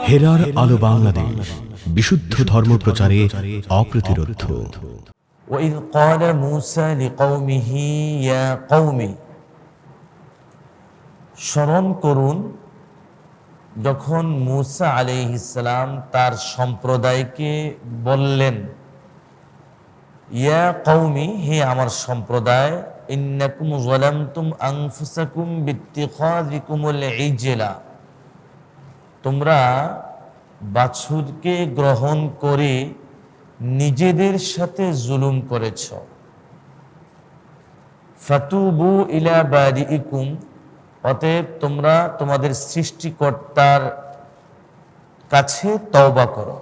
হেরার আলো বাংলাদেশ, বিশুদ্ধ ধর্ম প্রচারে অপ্রতিরোধ। وَإِذْ قَالَ مُوسَى لِقَوْمِهِ يَا قَوْمِ, স্মরণ করুন যখন মূসা আলাইহিস সালাম তার সম্প্রদায়কে বললেন, ইয়া কওমি, হে আমার সম্প্রদায়, ইন্নাকুম যালামতুম আনফুসাকুম বিত্তিখাযিকুমুল ইজলা, তোমরা বাছুরকে গ্রহণ করে নিজেদের সাথে জুলুম করেছ। ফাতুবু ইলা বারিইকুম, অতএব তোমরা তোমাদের সৃষ্টিকর্তার কাছে তওবা করো।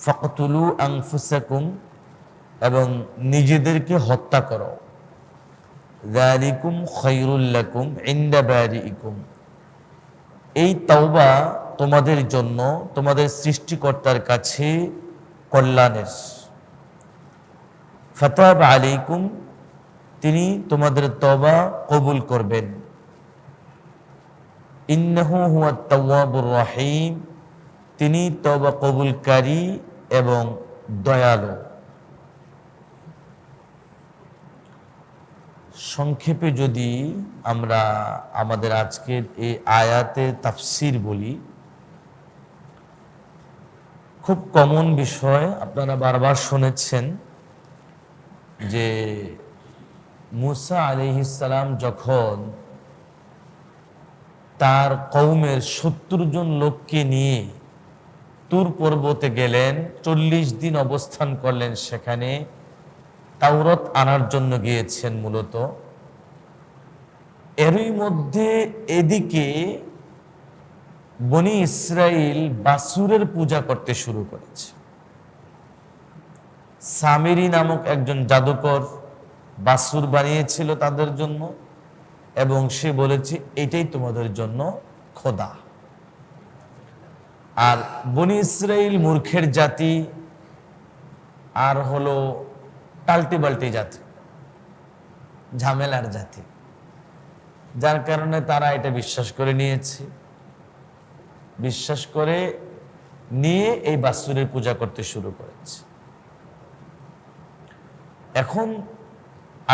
ফাকতুলু আনফুসাকুম, এবং নিজেদেরকে হত্যা করো। যালিকুম খায়রুল লাকুম ইনদা বারিইকুম, এই তওবা তোমাদের জন্য তোমাদের সৃষ্টিকর্তার কাছে কল্যাণের। ফাতাব আলাইকুম, তিনি তোমাদের তওবা কবুল করবেন। ইন্নাহু হুয়াত তাওয়াবুর রহিম, তিনি তওবা কবুলকারী এবং দয়ালু। সংক্ষেপে যদি আমরা আমাদের আজকের এই আয়াতের তাফসির বলি, খুব কমন বিষয়, আপনারা বারবার শুনেছেন যে মূসা আলাইহিস সালাম যখন তার কওমের ৭০ জন লোককে নিয়ে তুর পর্বতে গেলেন, ৪০ দিন অবস্থান করলেন সেখানে, তাওরাত আনার জন্য গিয়েছেন মূলত। এরই মধ্যে এদিকে বনি ইসরাইল বাছুরের পূজা করতে শুরু করেছে। সামিরি নামক একজন জাদুকর বাছুর বানিয়েছিল তাদের জন্য, এবং সে বলেছে এটাই তোমাদের জন্য খোদা। আর বনি ইসরাইল মূর্খের জাতি, আর হলো টাল্টি বাল্টি জাতি, ঝামেলার জাতি, যার কারণে তারা এটা বিশ্বাস করে নিয়েছে। বিশ্বাস করে নিয়ে এই বাছুরের পূজা করতে শুরু করেছে। এখন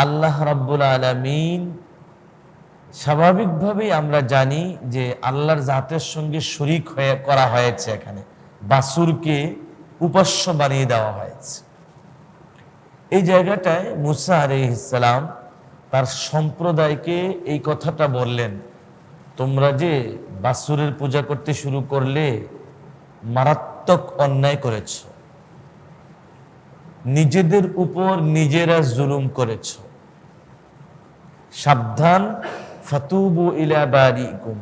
আল্লাহ রাব্বুল আলামিন, স্বাভাবিকভাবেই আমরা জানি যে আল্লাহর জাতের সঙ্গে শরীক হয়ে করা হয়েছে, এখানে বাছুরকে উপাস্য বানিয়ে দেওয়া হয়েছে। এই জায়গাটায় মূসা আলাইহিস সালাম তার সম্প্রদায়কে এই কথাটা বললেন, তোমরা যে বাছুরের পূজা করতে শুরু করলে মারাত্মক অন্যায় করেছ, নিজেদের উপর নিজেরা জুলুম করেছ। সাবধান, ফাতুবু ইলা বারিইকুম,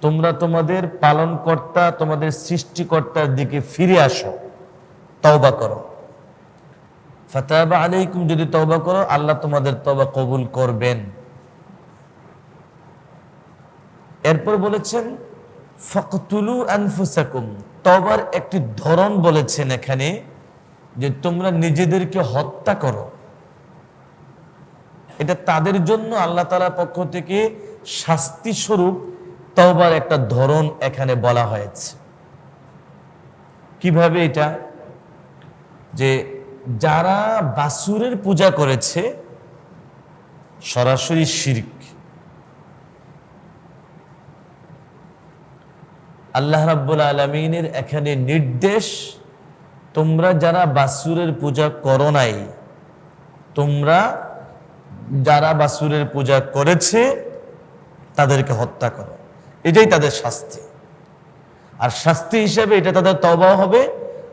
তোমরা তোমাদের পালনকর্তা, তোমাদের সৃষ্টিকর্তার দিকে ফিরে আসো, তওবা করো। ফাতাবা আলাইকুম, যদি তওবা করো আল্লাহ তোমাদের তওবা কবুল করবেন। এরপর বলেছেন ফাকতুলু আনফুসাকুম, তওবার একটি ধরন বলেছেন এখানে, যে তোমরা নিজেদেরকে হত্যা করো। এটা তাদের জন্য আল্লাহ তাআলার পক্ষ থেকে শাস্তি স্বরূপ তওবার একটা ধরন এখানে বলা হয়েছে। কিভাবে এটা? যে যারা বাছুরের পূজা করেছে, সরাসরি শিরক। আল্লাহ রাব্বুল আলামিনের এখানে নির্দেশ, তোমরা যারা বাছুরের পূজা করো নাই, তোমরা যারা বাছুরের পূজা করেছে তাদেরকে হত্যা করো, এটাই তাদের শাস্তি। আর শাস্তি হিসাবে এটা তাদের তওবা হবে,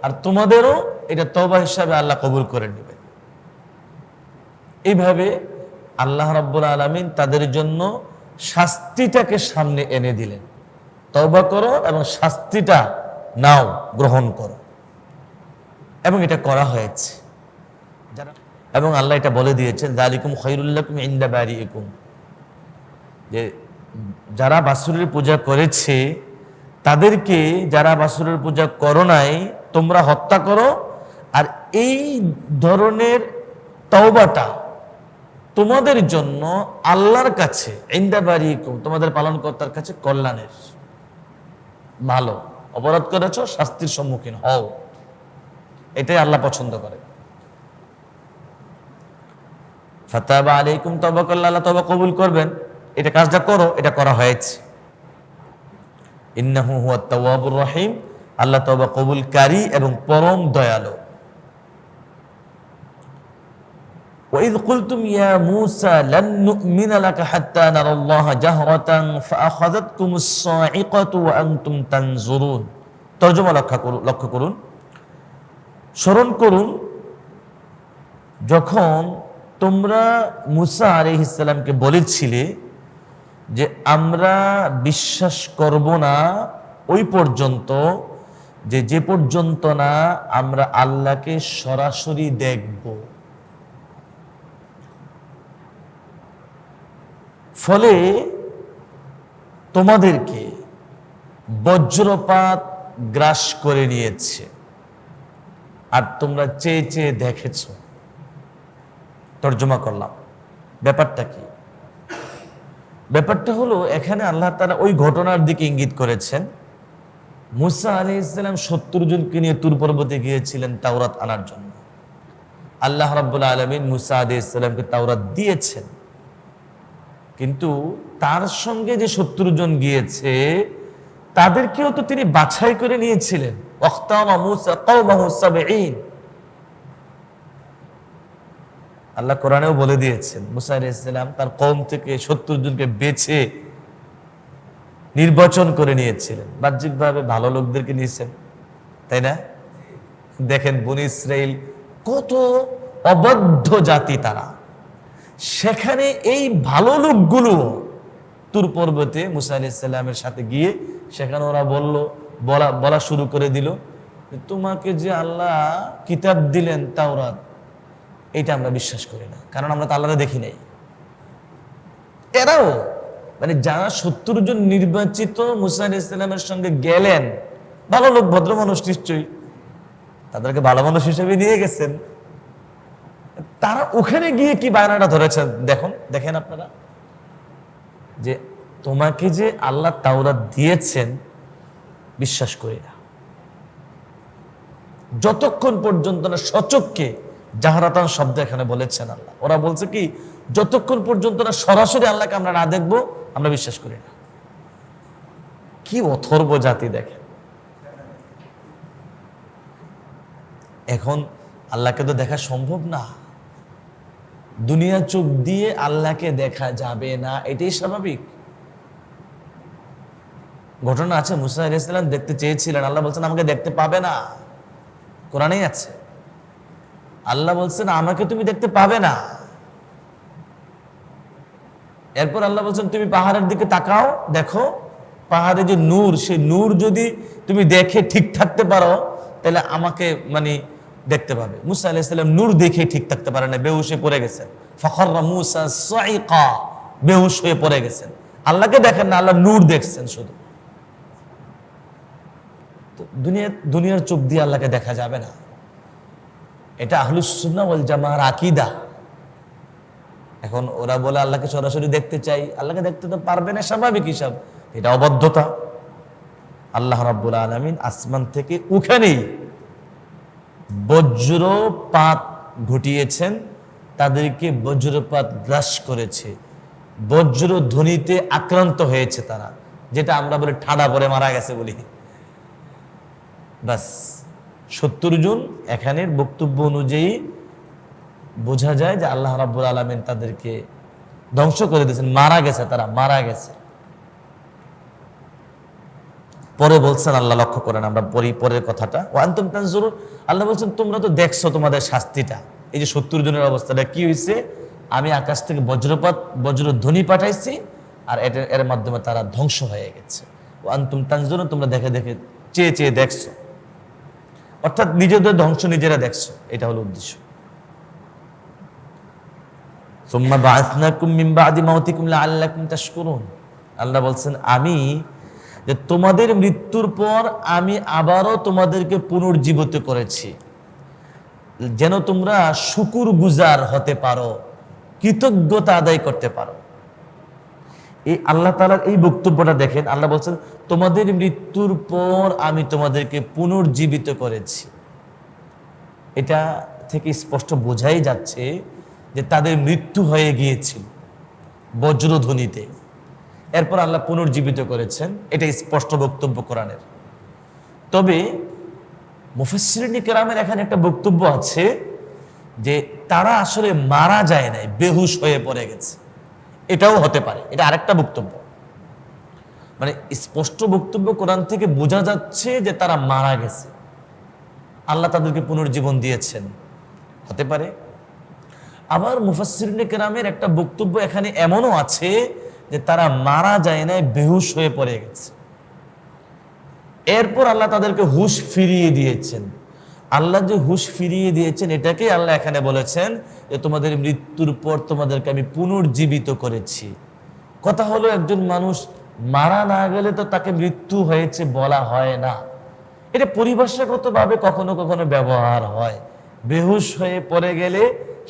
আর তোমাদেরও এটা তওবা হিসাবে আল্লাহ কবুল করে নেবেন। এইভাবে আল্লাহ রাব্বুল আলামিন তাদের জন্য শাস্তিটাকে সামনে এনে দিলেন, তওবা করো এবং শাস্তিটা নাও, গ্রহণ করো। এবং এটা করা হয়েছে। এবং আল্লাহ এটা বলে দিয়েছেন, যালিকুম খায়রুল লাকুম ইনদা বারিইকুম, যে যারা বাছুরের পূজা করেছে তাদেরকে, যারা বাছুরের পূজা করো নাই, তোমরা হত্যা করো। আর এই ধরনের তওবাটা তোমাদের জন্য আল্লাহর কাছে, ইনদা বারিইকুম, তোমাদের পালনকর্তার কাছে কল্যাণের, ভালো। অপরাধ করেছো, শাস্তির সম্মুখীন হও। এটাই আল্লাহ পছন্দ করে। ফাতাবা আলাইকুম, তওবা করলে আল্লাহ তওবা কবুল করবেন। এটা কাজটা করো, এটা করা হয়েছে। ইন্নাহু হুয়াত তাওয়াবুর রহিম, আল্লাহ তওবা কবুলকারী এবং পরম দয়ালু। وَإِذْ قُلْتُمْ يَا مُوسَى لَن نُّؤْمِنَ لَكَ حَتَّى نَرَى اللَّهَ جَهْرَةً فَأَخَذَتْكُمُ الصَّاعِقَةُ وَأَنْتُمْ تَنْظُرُونَ। তরজমা লক্ষ্য করুন, স্মরণ করুন যখন তোমরা মূসা আলাইহিস সালামকে বলেছিলে যে আমরা বিশ্বাস করব না ওই পর্যন্ত, যে পর্যন্ত না আমরা আল্লাহকে সরাসরি দেখব। ফলে তোমাদেরকে বজ্রপাত গ্রাস করে নিয়েছে আর তোমরা চেয়ে চেয়ে দেখেছ। তর্জমা করলাম। ব্যাপারটা কি? ব্যাপারটা হলো এখানে আল্লাহ তাআলা ওই ঘটনার দিকে ইঙ্গিত করেছেন। মূসা আলাইহিস সালাম 70 জনকে নিয়ে তুর পর্বতে গিয়েছিলেন তাওরাত আনার জন্য। আল্লাহ রাব্বুল আলামিন মূসা আলাইহিস সালামকে তাওরাত দিয়েছেন, কিন্তু তার সঙ্গে যে 70 জন গিয়েছে তাদেরকেও তো তিনি বাছাই করে নিয়েছিলেন। ওয়াখতারা মূসা কওমাহু 70। আল্লাহ কোরআনেও বলে দিয়েছেন মূসা আলাইহিস সালাম তার কওম থেকে 70 জনকে বেছে নির্বাচন করে নিয়েছিলেন। বাহ্যিকভাবে ভালো লোকদেরকে নিয়েছেন, তাই না? দেখেন বনী ইসরাইল কত অবাধ্য জাতি তারা, সেখানে এই ভালো লোকগুলো তুর পর্বতে মূসা আলাইহিস সালামের সাথে গিয়ে সেখানে ওরা বলা শুরু করে দিল, তোমাকে যে আল্লাহ কিতাব দিলেন তাওরাত, এটা আমরা বিশ্বাস করি না, কারণ আমরা তো আল্লাহরে দেখি নাই। এরাও মানে যারা 70 জন নির্বাচিত মূসা আলাইহিস সালামের সঙ্গে গেলেন, ভালো লোক, ভদ্র মানুষ নিশ্চয়ই, তাদেরকে ভালো মানুষ হিসেবে নিয়ে গেছেন, তারা ওখানে গিয়ে কি বায়নাটা ধরেছেন দেখেন আপনারা, যে তোমাকে যে আল্লাহ তাওরাত দিয়েছেন বিশ্বাস করি না, যতক্ষণ পর্যন্ত না সচক্ষে, জাহরাতান শব্দ এখানে বলেছেন আল্লাহ। ওরা বলছে কি, যতক্ষণ পর্যন্ত না সরাসরি আল্লাহকে আমরা না দেখবো আমরা বিশ্বাস করি না। কি অথর্ব জাতি দেখেন। এখন আল্লাহকে তো দেখা সম্ভব না, দুনিয়া চোখ দিয়ে আল্লাহকে দেখা যাবে না, এটাই স্বাভাবিক ঘটনা। আছে মূসা আলাইহিস সালাম দেখতে চেয়েছিলেন, আল্লাহ বলছেন আমাকে দেখতে পাবে না, কোরআনেই আছে। আল্লাহ বলছেন আমাকে তুমি দেখতে পাবে না। এরপর আল্লাহ বলছেন তুমি পাহাড়ের দিকে তাকাও, দেখো পাহাড়ে যে নূর, সেই নূর যদি তুমি দেখে ঠিক থাকতে পারো তাহলে আমাকে মানে দেখতে পাবে। মূসা আলাইহিস সালাম নূর দেখে ঠিক থাকতে পারে না, বেহুশ হয়ে পড়ে গেছেন। ফাখাররা মূসা সাইকা, বেহুশ হয়ে পড়ে গেছেন। আল্লাহকে দেখেন না, আল্লাহ নূর দেখছেন শুধু। তো দুনিয়ার চোখ দিয়ে আল্লাহকে দেখা যাবে না, এটা আহলুস সুন্নাহ ওয়াল জামাআর আকীদা। এখন ওরা বলে আল্লাহকে সরাসরি দেখতে চাই, আল্লাহকে দেখতে তো পারবে না, স্বাভাবিক হিসাব, এটা অবাধ্যতা। আল্লাহ রাব্বুল আলামিন আসমান থেকে ওখানেই বজ্রপাত ঘটিয়েছেন, তাদেরকে বজ্রপাত গ্রাস করেছে, বজ্র ধ্বনিতে আক্রান্ত হয়েছে তারা, যেটা আমরা বলি ঠাডা পরে মারা গেছে বলি। বাস 70 জন, এখানের বক্তব্য অনুযায়ী বোঝা যায় যে আল্লাহ রাব্বুল আলামিন তাদেরকে ধ্বংস করে দিয়েছেন, মারা গেছে, তারা মারা গেছে। পরে বলছেন আল্লাহ, লক্ষ্য করেন, আমরা পরের কথাটা, ওয়া আনতুম তানজুরুন, আল্লাহ বলছেন তোমরা তো দেখছো তোমাদের শাস্তিটা। এই যে 70 জনের অবস্থাটা কি হয়েছে, আমি আকাশ থেকে বজ্রধ্বনি পাঠাইছি আর এর মাধ্যমে তারা ধ্বংস হয়ে গেছে। ওয়া আনতুম তানজুরুন, তোমরা দেখে চেয়ে চেয়ে দেখছো, অর্থাৎ নিজেদের ধ্বংস নিজেরা দেখছো, এটা হলো উদ্দেশ্য। সুম্মা বা'আসনাকুম মিন বা'দি মাউতিকুম লাআল্লাকুম তাশকুরুন, আল্লাহ বলছেন আমি যে তোমাদের মৃত্যুর পর আমি আবারও তোমাদেরকে পুনর্জীবিত করেছি, যেন তোমরা শুকর গুজার হতে পারো, কৃতজ্ঞতা আদায় করতে পারো। এই আল্লাহ তাআলার এই বক্তব্যটা দেখেন, আল্লাহ বলছেন তোমাদের মৃত্যুর পর আমি তোমাদেরকে পুনর্জীবিত করেছি। এটা থেকে স্পষ্ট বোঝাই যাচ্ছে যে তাদের মৃত্যু হয়ে গিয়েছিল বজ্রধ্বনিতে, এরপর আল্লাহ পুনর্জীবিত করেছেন। এটা স্পষ্ট বক্তব্য কোরআনের। তবে মুফাসসিরিন কেরামের এখানে একটা বক্তব্য আছে যে তারা আসলে মারা যায় নাই, বেহুশ হয়ে পড়ে গেছে। এটাও হতে পারে, এটা আরেকটা বক্তব্য। মানে স্পষ্ট বক্তব্য কোরআন থেকে বোঝা যাচ্ছে যে তারা মারা গেছে, আল্লাহ তাদেরকে পুনর্জীবন দিয়েছেন, হতে পারে। আবার মুফাসসিরিন কেরামের একটা বক্তব্য এখানে এমনও আছে যে তারা মারা যায় নাই, বেহুশ হয়ে পড়ে গেছে, এরপর আল্লাহ তাদেরকে হুশ ফিরিয়ে দিয়েছেন। আল্লাহ যে হুশ ফিরিয়ে দিয়েছেন এটাকে আল্লাহ এখানে বলেছেন যে তোমাদের মৃত্যুর পর তোমাদেরকে আমি পুনর্জীবিত করেছি। কথা হলো একজন মানুষ মারা না গেলে তো তাকে মৃত্যু হয়েছে বলা হয় না, এটা পরিভাষাগতভাবে কখনো কখনো ব্যবহার হয়। বেহুশ হয়ে পড়ে গেলে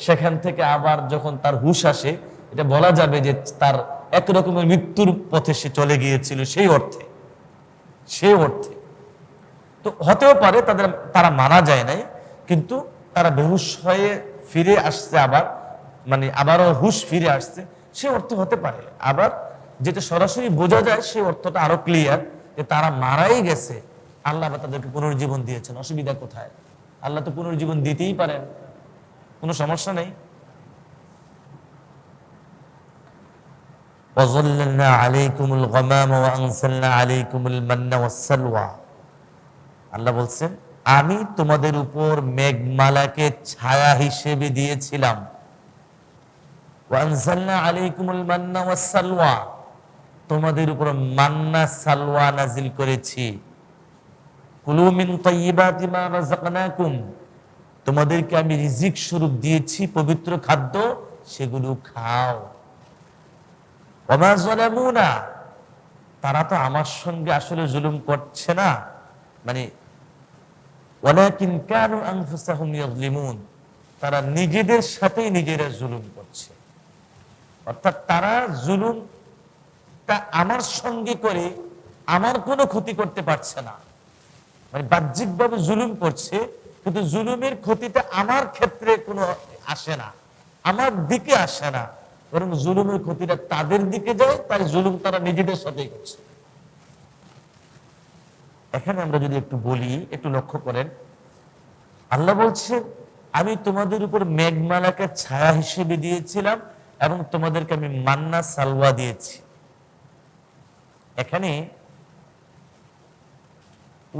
সেখান থেকে আবার যখন তার হুশ আসে, এটা বলা যাবে যে তার এক রকমের মৃত্যুর পথে সে চলে গিয়েছিল, সেই অর্থে। তো হতেও পারে তারা মারা যায় নাই, কিন্তু তারা বেহুশ হয়ে ফিরে আসছে, আবার মানে আবারও হুশ ফিরে আসছে, সে অর্থে হতে পারে। আবার যেটা সরাসরি বোঝা যায় সেই অর্থটা আরো ক্লিয়ার, যে তারা মারাই গেছে, আল্লাহ আবার তাদেরকে পুনর্জীবন দিয়েছেন। অসুবিধা কোথায়? আল্লাহ তো পুনর্জীবন দিতেই পারেন, কোনো সমস্যা নেই। وَظَلَّلْنَا عَلَيْكُمُ الْغَمَامَ وَأَنزَلْنَا عَلَيْكُمُ الْمَنَّ وَالسَّلْوَىٰ। আল্লাহ বলছেন আমি তোমাদের উপর মেঘমালাকে ছায়া হিসেবে দিয়েছিলাম। وَأَنزَلْنَا عَلَيْكُمُ الْمَنَّ وَالسَّلْوَىٰ, তোমাদের উপর মান্না সালওয়া নাজিল করেছি। কুলু মিন তাইয়্যিবাতি মা রাযাকনাকুম, তোমাদেরকে আমি রিজিক স্বরূপ দিয়েছি পবিত্র খাদ্য, সেগুলো খাও। ওমা যালামুনা, তারা তো আমার সঙ্গে আসলে জুলুম করছে না, মানে ওয়ালাকিন কানু আনফুসাহুম ইয়াযলিমুন, তারা নিজেদের সাথেই নিজেরা জুলুম করছে। অর্থাৎ তারা জুলুমটা আমার সঙ্গে করে আমার কোনো ক্ষতি করতে পারছে না, মানে বাহ্যিকভাবে জুলুম করছে, কিন্তু জুলুমের ক্ষতিটা আমার ক্ষেত্রে কোনো আসে না, আমার দিকে আসে না, বরং জুলুমের ক্ষতিটা তাদের দিকে যায়। তাই জুলুম তারা নিজেদের সাথেই করছে। এখানে আমরা যদি একটু বলি, একটু লক্ষ্য করেন, আল্লাহ বলছেন আমি তোমাদের উপর মেঘমালাকে ছায়া হিসেবে দিয়েছিলাম এবং তোমাদেরকে আমি মান্না সালওয়া দিয়েছি। এখানে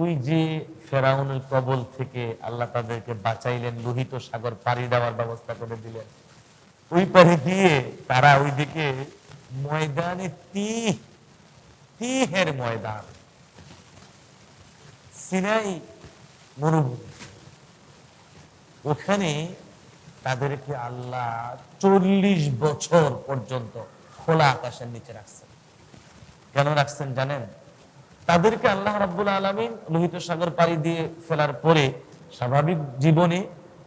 ওই যে ফেরাউনের কবল থেকে আল্লাহ তাদেরকে বাঁচাইলেন, লোহিত সাগর পাড়ি দেওয়ার ব্যবস্থা করে দিলেন, ওই পারে গিয়ে তারা ওইদিকে ময়দানে তিহের ময়দান, সিনাই মরুভূমি, ওখানে তাদেরকে আল্লাহ 40 বছর পর্যন্ত খোলা আকাশের নিচে রাখছেন। কেন রাখছেন জানেন? তাদেরকে আল্লাহ রাব্বুল আলামিন লোহিত সাগর পাড়ি দিয়ে ফেলার পরে স্বাভাবিক জীবনে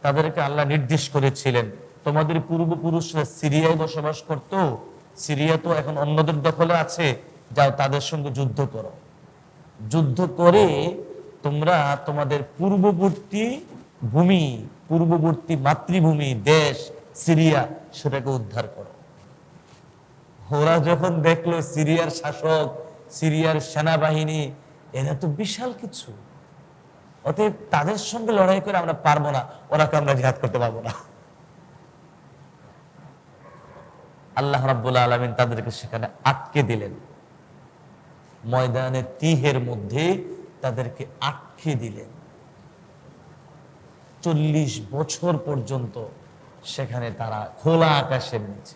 তাদেরকে আল্লাহ নির্দেশ করেছিলেন, তোমাদের পূর্বপুরুষরা সিরিয়ায় বসবাস করত, সিরিয়া তো এখন অন্যদের দখলে আছে, যাও তাদের সঙ্গে যুদ্ধ করো, যুদ্ধ করে তোমরা তোমাদের পূর্ববর্তী মাতৃভূমি দেশ সিরিয়া সেটাকে উদ্ধার করো। ওরা যখন দেখলো সিরিয়ার শাসক, সিরিয়ার সেনাবাহিনী, এরা তো বিশাল কিছু, অতএব তাদের সঙ্গে লড়াই করে আমরা পারবো না, ওরাকে আমরা জিহাদ করতে পারবো না। আল্লাহ রাব্বুল আলামিন তাদেরকে সেখানে আটকে দিলেন, ময়দানে তিহের মধ্যে তাদেরকে আটকে দিলেন। 40 বছর পর্যন্ত সেখানে তারা খোলা আকাশের নিচে,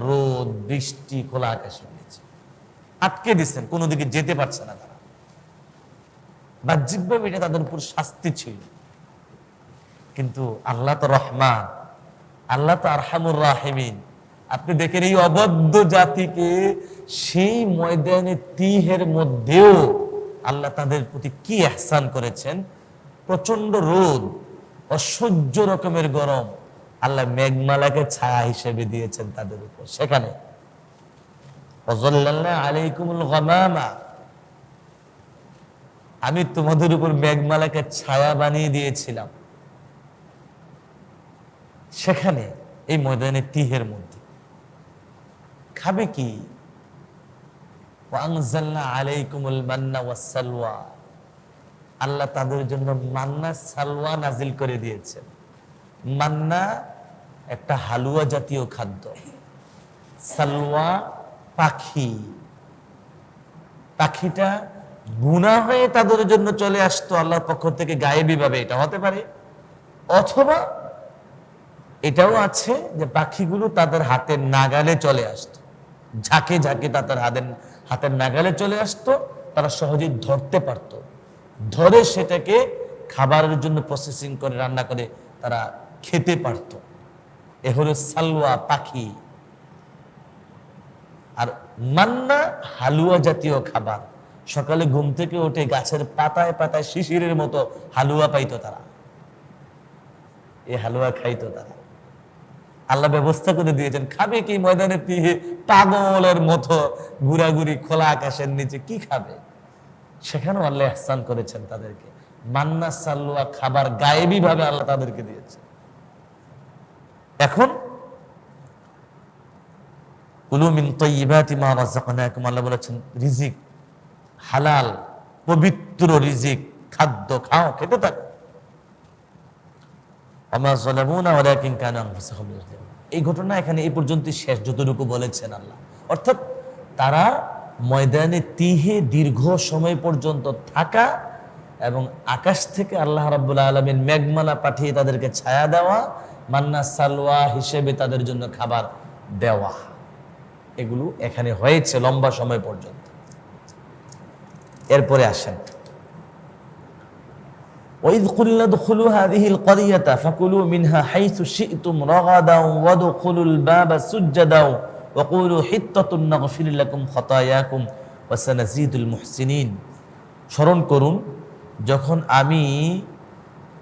রোদ বৃষ্টি, খোলা আকাশের নিচে আটকে দিচ্ছেন, কোনো দিকে যেতে পারছে না তারা। বাহ্যিকভাবে এটা তাদের উপর শাস্তি ছিল, কিন্তু আল্লাহ তো রহমান, আল্লাহ তো আরহামুর রাহিমিন। আপনি দেখেন এই অবদ্ধ জাতিকে সেই ময়দানে তিহের মধ্যেও আল্লাহ তাদের প্রতি কি ইহসান করেছেন। প্রচন্ড রোদ, অসহ্য রকমের গরম, আল্লাহ মেঘমালাকে ছায়া হিসেবে দিয়েছেন তাদের উপর। সেখানে ওয়াযাল্লালনা আলাইকুমুল গামামা, আমি তোমাদের উপর মেঘমালাকে ছায়া বানিয়ে দিয়েছিলাম। সেখানে এই ময়দানে তিহের মধ্যে খাবে কি? ওয়ানজালনা আলাইকুমুল মান্না ওয়াসসালওয়া, আল্লাহ তাদের জন্য মান্না সালওয়া নাজিল করে দিয়েছেন। মান্না একটা হালুয়া জাতীয় খাদ্য, সালওয়া পাখি। পাখিটা বুনা হয়ে তাদের জন্য চলে আসতো আল্লাহর পক্ষ থেকে গায়েবী ভাবে, এটা হতে পারে। অথবা এটাও আছে যে পাখিগুলো তাদের হাতের নাগালে চলে আসতো, ঝাঁকে ঝাঁকে তাদের হাতের নাগালে চলে আসতো, তারা সহজেই ধরতে পারত, ধরে সেটাকে খাবারের জন্য প্রসেসিং করে রান্না করে তারা খেতে পারত। এ হলো সালওয়া পাখি। আর মান্না হালুয়া জাতীয় খাবার। সকালে ঘুম থেকে উঠে গাছের পাতায় পাতায় শিশিরের মতো হালুয়া পাইতো তারা, এই হালুয়া খাইতো তারা। আল্লাহ ব্যবস্থা করে দিয়েছেন। খাবে কি? ময়দানে পাগলের মতো ঘুরাঘুরি খোলা আকাশের নিচে কি খাবে? সেখানেও আল্লাহ ইহসান করেছেন তাদেরকে। মান্না সালওয়া খাবার গায়েবী ভাবে আল্লাহ তাদেরকে দিয়েছে। এখন কুলু মিন তাইয়্যিবাতি মা রাযাকনাকুম, আল্লাহ বলেছেন রিজিক হালাল পবিত্র রিজিক খাদ্য খাও, খেতে থাকো। আমা যালামুনা ওয়ালাকিন কানু আনফুসাহুম ইয়াযলিমুন। এই ঘটনা এখানে এই পর্যন্ত শেষ, যতটুকু বলেছেন আল্লাহ। অর্থাৎ তারা ময়দানে তিহে দীর্ঘ সময় পর্যন্ত থাকা এবং আকাশ থেকে আল্লাহ রাব্বুল আলামিন মেঘমালা পাঠিয়ে তাদেরকে ছায়া দেওয়া, মান্না সালওয়া হিসেবে তাদের জন্য খাবার দেওয়া, এগুলো এখানে হয়েছে লম্বা সময় পর্যন্ত। এরপরে আসেন وَإِذْ قُلْنَا ادْخُلُوا هَذِهِ الْقَرْيَةَ فَكُلُوا مِنْهَا حَيْثُ شِئْتُمْ رَغَدًا وَادْخُلُوا الْبَابَ سُجَّدًا وَقُولُوا حِطَّةٌ نَغْفِرْ لَكُمْ خَطَايَاكُمْ وَسَنَزِيدُ الْمُحْسِنِينَ। স্মরণ করুন যখন আমি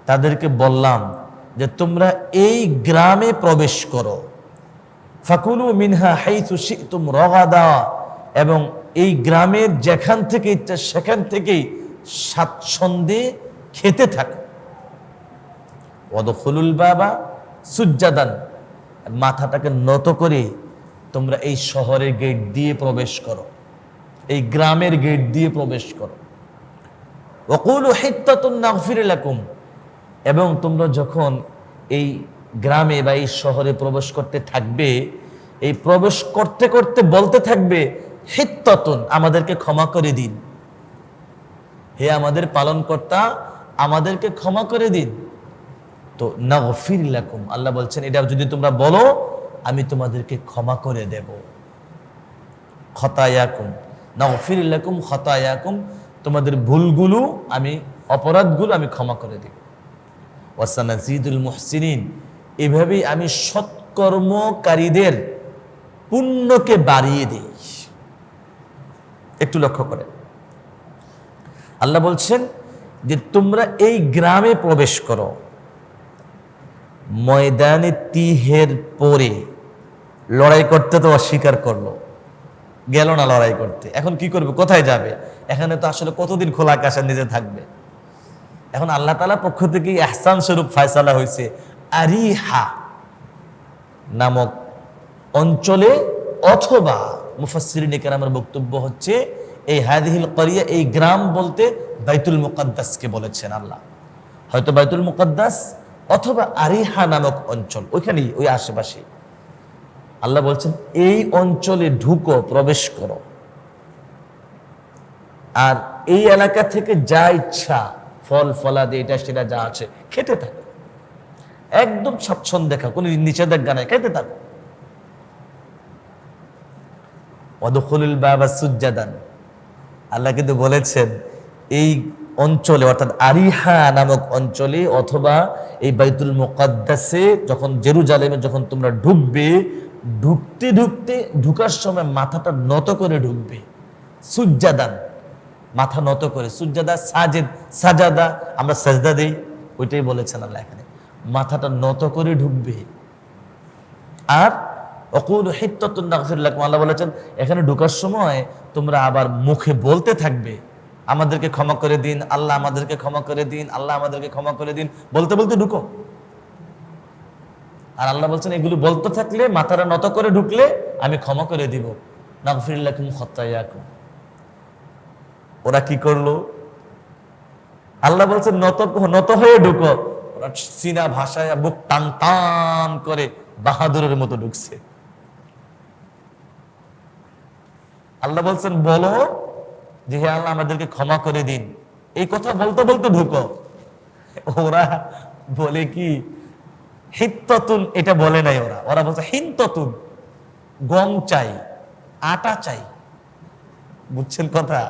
তাদেরকে বললাম যে তোমরা এই গ্রামে প্রবেশ করো, ফাকুলু মিনহা হাইথু শি'তুম রাগাদা, এবং এই গ্রামের যেখান থেকে ইচ্ছা সেখান থেকেই স্বাচ্ছন্দ্যে খেতে থাকো। ওয়াদখুলুল বাবা সুজ্জাদান, মাথাটাকে নত করে তোমরা এই শহরের গেট দিয়ে প্রবেশ করো, এই গ্রামের গেট দিয়ে প্রবেশ করো। ওয়াকুলু হিত্তাতুন নাগফির লাকুম, এবং তোমরা যখন এই গ্রামে বা এই শহরে প্রবেশ করতে থাকবে, এই প্রবেশ করতে করতে বলতে থাকবে হিত্তাতুন, আমাদেরকে ক্ষমা করে দিন, হে আমাদের পালনকর্তা আমাদেরকে ক্ষমা করে দিন। তো নাগফির লাকুম, আল্লাহ বলছেন এটা যদি তোমরা বলো আমি তোমাদেরকে ক্ষমা করে দেব। খতায়াকুম নাগফির লাকুম খতায়াকুম, তোমাদের ভুলগুলো আমি, অপরাধগুলো আমি ক্ষমা করে দেব। ওয়াসানাজিদুল মুহসিনিন, এভাবেই আমি সৎকর্মকারীদের পুণ্যকে বাড়িয়ে দেই। একটু লক্ষ্য করে আল্লাহ বলছেন যে তোমরা এই গ্রামে প্রবেশ করো। ময়দানে তিহের পরে লড়াই করতে তো অস্বীকার করলো, গেল না লড়াই করতে। এখন কি করবে? কোথায় যাবে? এখানে তো আসলে কতদিন খোলা আকাশের নিচে থাকবে। এখন আল্লাহ তাআলার পক্ষ থেকে ইহসান স্বরূপ ফয়সালা হয়েছে আরিহা নামক অঞ্চলে, অথবা মুফাসসিরিন কেরামের বক্তব্য হচ্ছে এই হাদিহিল ক্বরিয়া, এই গ্রাম বলতে বাইতুল মুকাদ্দাসকে বলেছেন আল্লাহ। হয়তো বাইতুল মুকাদ্দাস অথবা আরিহা নামক অঞ্চল, ওইখানেই, ওই আশেপাশে। আল্লাহ বলছেন এই অঞ্চলে ঢুকো, প্রবেশ করো, আর এই এলাকা থেকে যা ইচ্ছা ফল ফলাদি এটা সেটা যা আছে খেতে থাকো, একদম স্বাচ্ছন্দ্য দেখা, কোনো নিষেধাজ্ঞা নাই, খেতে থাকো। ওয়াদখুলুল বাবা সুজ্জাদান, আল্লাহ কিন্তু বলেছেন এই অঞ্চলে অর্থাৎ আরিহা নামক অঞ্চলে অথবা এই বাইতুল মুকাদ্দাসে যখন জেরুজালেমে যখন তোমরা ঢুকবে, ঢুকতে ঢুকতে ঢুকার সময় মাথাটা নত করে ঢুকবে। সুজ্জাদান, মাথা নত করে। সুজ্জাদা সাজেদ, সাজাদা আমরা সাজদা দেই, ওইটাই বলেছেন আল্লাহ এখানে। মাথাটা নত করে ঢুকবে। আর ওয়াকুলু হিত্তাতুন নাগফির লাকুম, আল্লাহ বলেছেন এখানে ঢোকার সময় তোমরা আবার মুখে বলতে থাকবে আমাদেরকে ক্ষমা করে দিন, আল্লাহ আমাদেরকে ক্ষমা করে দিন, আল্লাহ আমাদেরকে ক্ষমা করে দিন, বলতে বলতে ঢুকো। আর আল্লাহ বলছেন এগুলো বলতে থাকলে, মাথাটা নত করে ঢুকলে আমি ক্ষমা করে দিব। নাগফির লাকুম খাতায়াকুম। ওরা কি করলো? আল্লাহ বলছেন নত হয়ে ঢুকো। ওরা চীনা ভাষায় বুক টান টান করে বাহাদুরের মতো ঢুকছে। আল্লাহ বলছেন বলো যে হে আল্লাহ আমাদেরকে ক্ষমা করে দিন, এই কথা বলতে বলতে ঢুকো। ওরা বলে কি হিত্তাতুন, এটা বলে নাই ওরা, ওরা বলছে হিনতাতুন, গম চাই, আটা চাই। বুঝছেন কথা?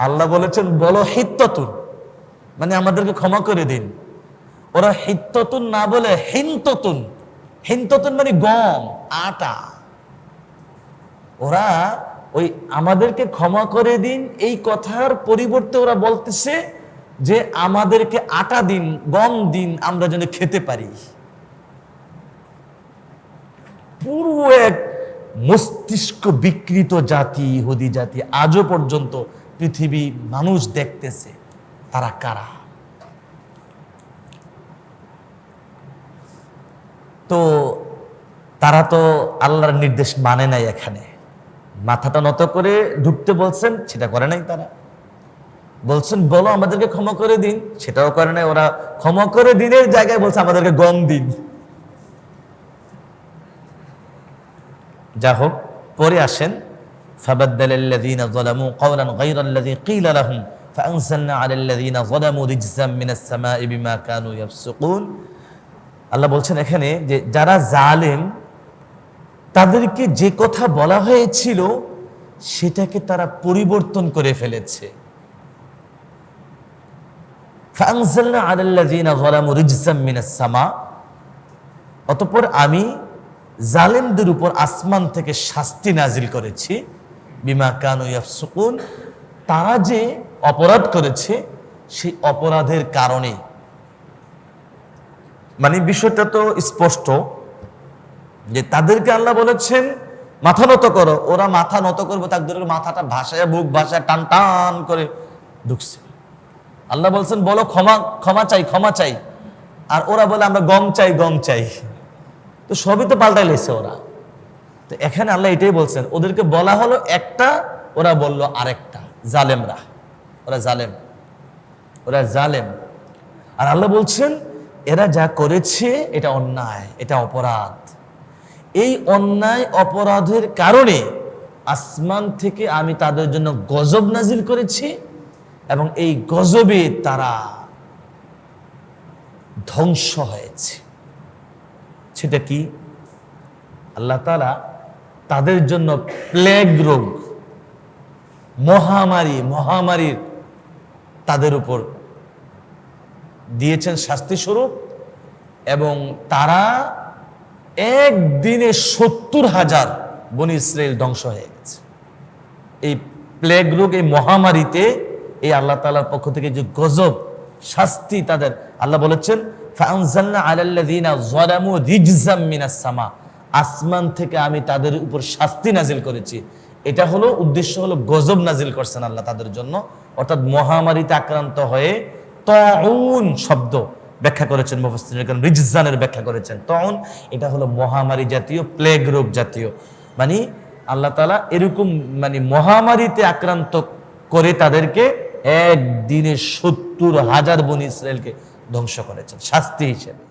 আল্লাহ বলেছেন বলো হিত্তাতুন, মানে আমাদেরকে ক্ষমা করে দিন। ওরা হিত্তাতুন না বলে হিনতাতুন, হিনতাতুন মানে গম, আটা। ওরা ওই আমাদেরকে ক্ষমা করে দিন এই কথার পরিবর্তে ওরা বলতেছে যে আমাদেরকে আটা দিন, গম দিন, আমরা যেন খেতে পারি। পুরো এক মস্তিষ্ক বিকৃত জাতি, ইহুদি জাতি। আজও পর্যন্ত পৃথিবী মানুষ দেখতেছে তারা কারা। তো তারা তো আল্লাহর নির্দেশ মানে নাই। এখানে মাথাটা নত করে ঢুকতে বলছেন, সেটা করে নাই। তারা বলছেন বলো আমাদেরকে ক্ষমা করে দিন, সেটাও করে নাই। ওরা ক্ষমা করে দিনের জায়গায় বলছে আমাদেরকে গম দিন। যা হোক, পরে আসেন ফাবাদদালাল্লাযীনা যালামু কাওলান গায়রাল্লাযী ক্বিলা লাহুম ফাআনজালনা আলাল্লাযীনা যালামু রিজজাম মিনাস সামাই বিমা কানু ইয়াফসুকুন। আল্লাহ বলছেন এখানে যে যারা জালেম তাদেরকে যে কথা বলা হয়েছিল সেটাকে তারা পরিবর্তন করে ফেলেছে। ফাআনজালনা আলাল্লাযীনা যালামু রিজজাম মিনাস সামা, অতঃপর আমি জালেমদের উপর আসমান থেকে শাস্তি নাজিল করেছি। বিমা কানু ইয়াফসুকুন, তারা যে অপরাধ করেছে সেই অপরাধের কারণে। মানে বিষয়টা তো স্পষ্ট যে তাদেরকে আল্লাহ বলেছেন মাথা নত করো। ওরা মাথা নত করবে, তাদের মাথাটা ভাসায়, বুক ভাসায় টান টান করে ঢুকছে। আল্লাহ বলছেন বলো ক্ষমা, ক্ষমা চাই, ক্ষমা চাই। আর ওরা বলে আমরা গম চাই, গম চাই। তো সবই তো পাল্টাই লেছে ওরা। তো এখানে আল্লাহ এটাই বলছেন, ওদেরকে বলা হলো একটা, ওরা বলল আরেকটা। জালেমরা, ওরা জালেম, ওরা জালেম। আর আল্লাহ বলছেন এরা যা করেছে এটা অন্যায়, এটা অপরাধ। এই অন্যায় অপরাধের কারণে আসমান থেকে আমি তাদের জন্য গজব নাজিল করেছি, এবং এই গজবে তারা ধ্বংস হয়েছে। সেটা কি? আল্লাহ তাআলা তাদের জন্য প্লেগ রোগ, মহামারীর তাদের উপর দিয়েছেন শাস্তি স্বরূপ, এবং তারা একদিনে 70,000 বনী ইসরাইল ধ্বংস হয়ে গেছে। এই প্লেগ রোগ, এই মহামারীতে এই আল্লাহ তাআলার পক্ষ থেকে যে গজব শাস্তি তাদের, আল্লাহ বলেছেন ফাআনজালনা আলাল্লাযীনা যালামু রিজজাম মিনাস সামা, আসমান থেকে আমি তাদের উপর শাস্তি নাজিল করেছি। এটা হলো উদ্দেশ্য, হলো গজব নাজিল করছেন আল্লাহ তাদের জন্য। অর্থাৎ মহামারীতে আক্রান্ত হয়ে, তাউন শব্দ ব্যাখ্যা করেছেন মুফাসসিরিন, কারণ রিজজানের ব্যাখ্যা করেছেন তাউন, এটা হলো মহামারী জাতীয়, প্লেগ রোগ জাতীয়। মানে আল্লাহ তাআলা এরকম মানে মহামারীতে আক্রান্ত করে তাদেরকে একদিনে 70,000 বনী ইসরাইলকে ধ্বংস করেছেন শাস্তি হিসেবে।